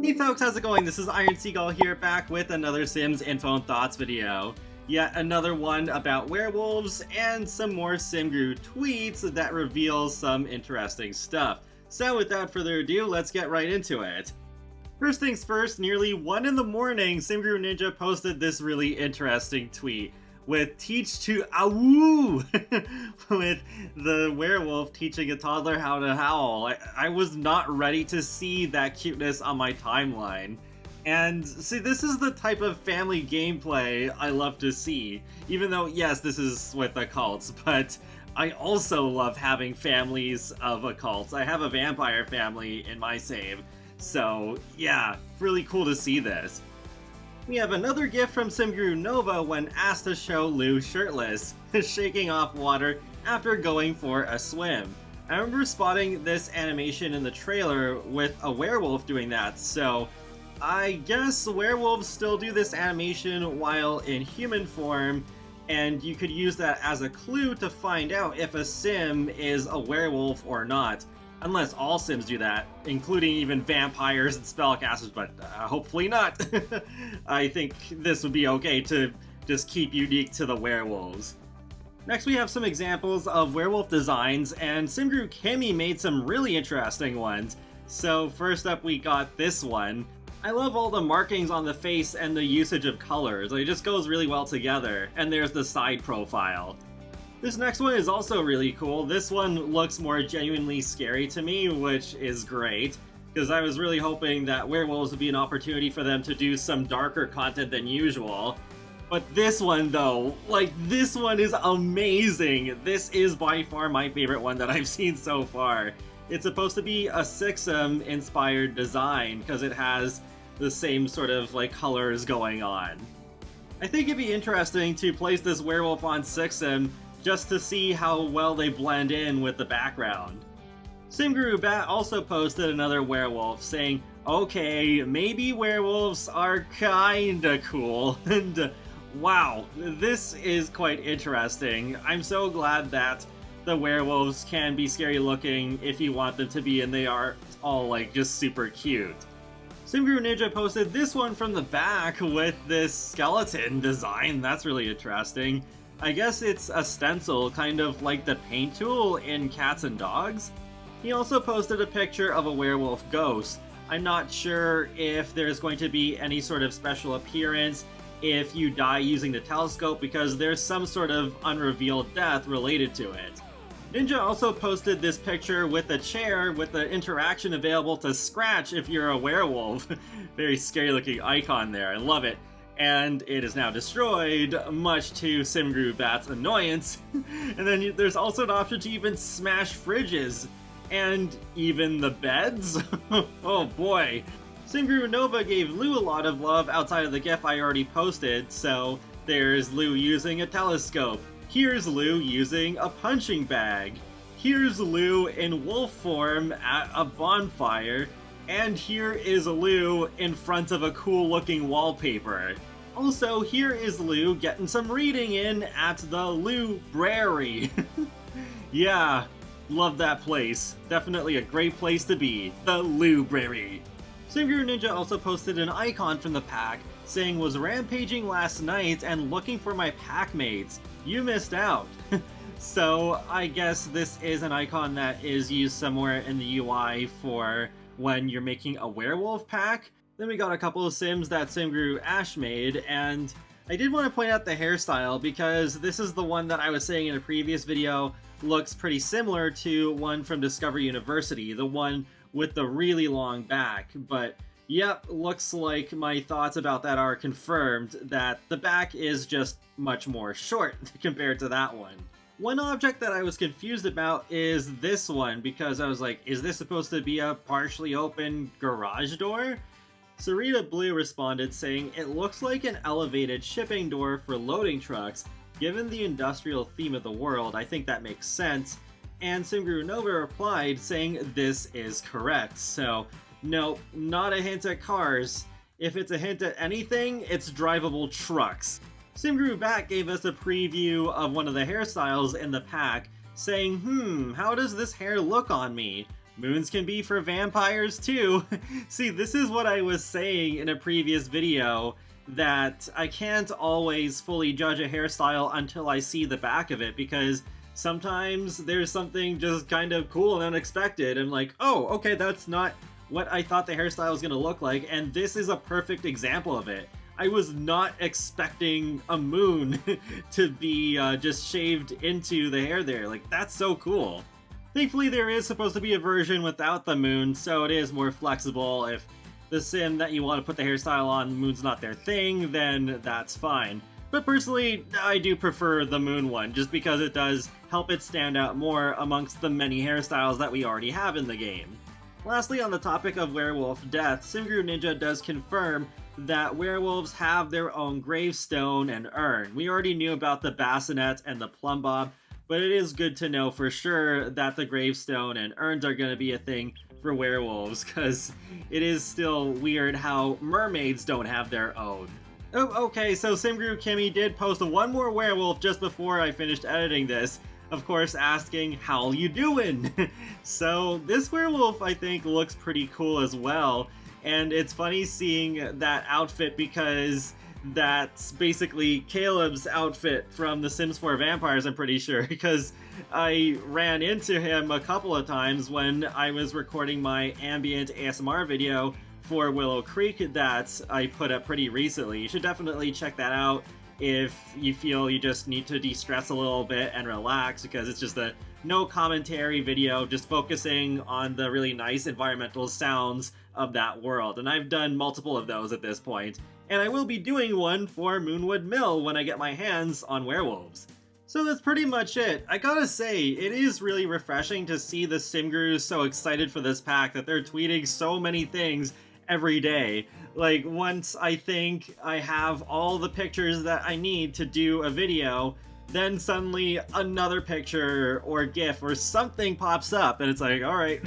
Hey folks, how's it going? This is Iron Seagull here, back with another Sims Info and Thoughts video. Yet another one about werewolves and some more SimGuru tweets that reveal some interesting stuff. So without further ado, let's get right into it. First things first, nearly 1 in the morning, SimGuru Ninja posted this really interesting tweet with Teach to Awoo, with the werewolf teaching a toddler how to howl. I was not ready to see that cuteness on my timeline. And see, this is the type of family gameplay I love to see. Even though, yes, this is with occults, but I also love having families of occults. I have a vampire family in my save, so yeah, really cool to see this. We have another gift from SimGuru Nova when asked to show Lou shirtless, shaking off water after going for a swim. I remember spotting this animation in the trailer with a werewolf doing that, so I guess werewolves still do this animation while in human form, and you could use that as a clue to find out if a sim is a werewolf or not. Unless all Sims do that, including even vampires and spellcasters, but hopefully not. I think this would be okay to just keep unique to the werewolves. Next we have some examples of werewolf designs, and SimGuru Kimmy made some really interesting ones. So first up we got this one. I love all the markings on the face and the usage of colors. It just goes really well together. And there's the side profile. This next one is also really cool. This one looks more genuinely scary to me, which is great, because I was really hoping that werewolves would be an opportunity for them to do some darker content than usual. But this one though, this one is amazing! This is by far my favorite one that I've seen so far. It's supposed to be a Sixum inspired design, because it has the same sort of colors going on. I think it'd be interesting to place this werewolf on Sixum just to see how well they blend in with the background. SimGuru Bat also posted another werewolf saying, okay, maybe werewolves are kinda cool, and wow, this is quite interesting. I'm so glad that the werewolves can be scary looking if you want them to be, and they are all just super cute. SimGuru Ninja posted this one from the back with this skeleton design. That's really interesting. I guess it's a stencil, kind of like the paint tool in Cats and Dogs. He also posted a picture of a werewolf ghost. I'm not sure if there's going to be any sort of special appearance if you die using the telescope, because there's some sort of unrevealed death related to it. Ninja also posted this picture with a chair with the interaction available to scratch if you're a werewolf. Very scary looking icon there, I love it. And it is now destroyed, much to SimGuru Bat's annoyance. And then there's also an option to even smash fridges, and even the beds? Oh boy. SimGuru Nova gave Lou a lot of love outside of the GIF I already posted, so there's Lou using a telescope. Here's Lou using a punching bag. Here's Lou in wolf form at a bonfire. And here is Lou in front of a cool looking wallpaper. Also, here is Lou getting some reading in at the Library. Yeah, love that place. Definitely a great place to be. The Library. SimGuru Ninja also posted an icon from the pack saying, was rampaging last night and looking for my pack mates. You missed out. So I guess this is an icon that is used somewhere in the UI for when you're making a werewolf pack. Then we got a couple of Sims that SimGuru Ash made, and I did want to point out the hairstyle because this is the one that I was saying in a previous video looks pretty similar to one from Discovery University, the one with the really long back. But yep, looks like my thoughts about that are confirmed, that the back is just much more short compared to that one. One object that I was confused about is this one, because I was like, is this supposed to be a partially open garage door? Sarita Blue responded saying, it looks like an elevated shipping door for loading trucks. Given the industrial theme of the world, I think that makes sense. And SimGuru Nova replied saying this is correct. So, no, not a hint at cars. If it's a hint at anything, it's drivable trucks. SimGuru Bat gave us a preview of one of the hairstyles in the pack, saying, how does this hair look on me? Moons can be for vampires too. See, this is what I was saying in a previous video, that I can't always fully judge a hairstyle until I see the back of it, because sometimes there's something just kind of cool and unexpected, and like, oh, okay, that's not what I thought the hairstyle was gonna look like, and this is a perfect example of it. I was not expecting a moon to be just shaved into the hair there. Like, that's so cool. Thankfully, there is supposed to be a version without the moon, so it is more flexible. If the sim that you want to put the hairstyle on, the moon's not their thing, then that's fine. But personally, I do prefer the moon one, just because it does help it stand out more amongst the many hairstyles that we already have in the game. Lastly, on the topic of werewolf death, SimGuru Ninja does confirm that werewolves have their own gravestone and urn. We already knew about the bassinet and the plumb bob, but it is good to know for sure that the gravestone and urns are going to be a thing for werewolves, because it is still weird how mermaids don't have their own. Oh, okay, so SimGuru Kimmy did post one more werewolf just before I finished editing this, of course asking, how you doing? So this werewolf I think looks pretty cool as well, and it's funny seeing that outfit because that's basically Caleb's outfit from The Sims 4 Vampires, I'm pretty sure, because I ran into him a couple of times when I was recording my ambient ASMR video for Willow Creek that I put up pretty recently. You should definitely check that out if you feel you just need to de-stress a little bit and relax, because it's just a no commentary video, just focusing on the really nice environmental sounds of that world. And I've done multiple of those at this point, and I will be doing one for Moonwood Mill when I get my hands on werewolves. So that's pretty much it. I gotta say, it is really refreshing to see the SimGurus so excited for this pack that they're tweeting so many things every day. Like, once I think I have all the pictures that I need to do a video, then suddenly another picture or GIF or something pops up, and it's like, alright,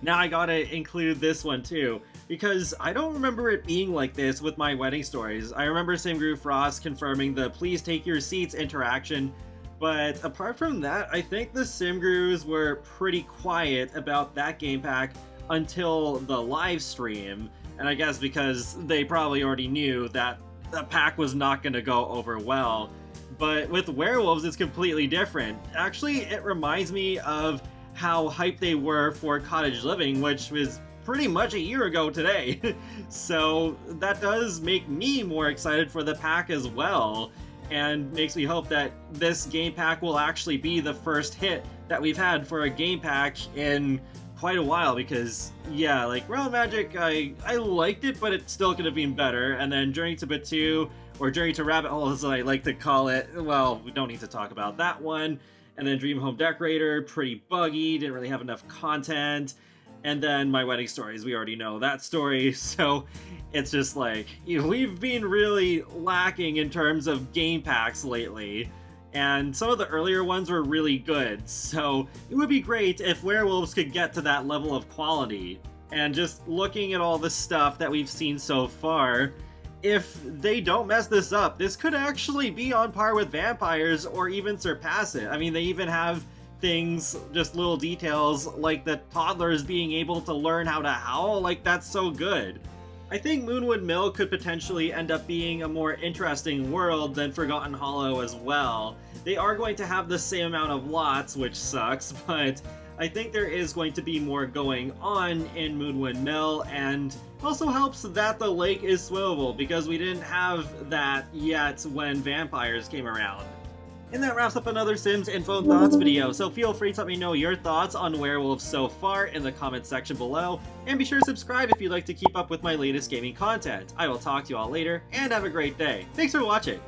now I gotta include this one too. Because I don't remember it being like this with my wedding stories. I remember SimGuru Frost confirming the please take your seats interaction, but apart from that, I think the SimGurus were pretty quiet about that game pack until the live stream, and I guess because they probably already knew that the pack was not going to go over well. But with werewolves, it's completely different. Actually, it reminds me of how hyped they were for Cottage Living, which was pretty much a year ago today. So that does make me more excited for the pack as well, and makes me hope that this game pack will actually be the first hit that we've had for a game pack in quite a while, because yeah, like Realm Magic, I liked it, but it still could have been better. And then Journey to Batu, or Journey to Rabbit Hole as I like to call it, well, we don't need to talk about that one. And then Dream Home Decorator, pretty buggy, didn't really have enough content. And then My Wedding Stories, we already know that story, so it's just like, we've been really lacking in terms of game packs lately. And some of the earlier ones were really good, so it would be great if werewolves could get to that level of quality. And just looking at all the stuff that we've seen so far, if they don't mess this up, this could actually be on par with vampires or even surpass it. I mean, they even have things, just little details, like the toddlers being able to learn how to howl. Like, that's so good. I think Moonwood Mill could potentially end up being a more interesting world than Forgotten Hollow as well. They are going to have the same amount of lots, which sucks, but I think there is going to be more going on in Moonwood Mill, and also helps that the lake is swimmable, because we didn't have that yet when vampires came around. And that wraps up another Sims Info and Thoughts video, so feel free to let me know your thoughts on werewolves so far in the comments section below, and be sure to subscribe if you'd like to keep up with my latest gaming content. I will talk to you all later, and have a great day. Thanks for watching!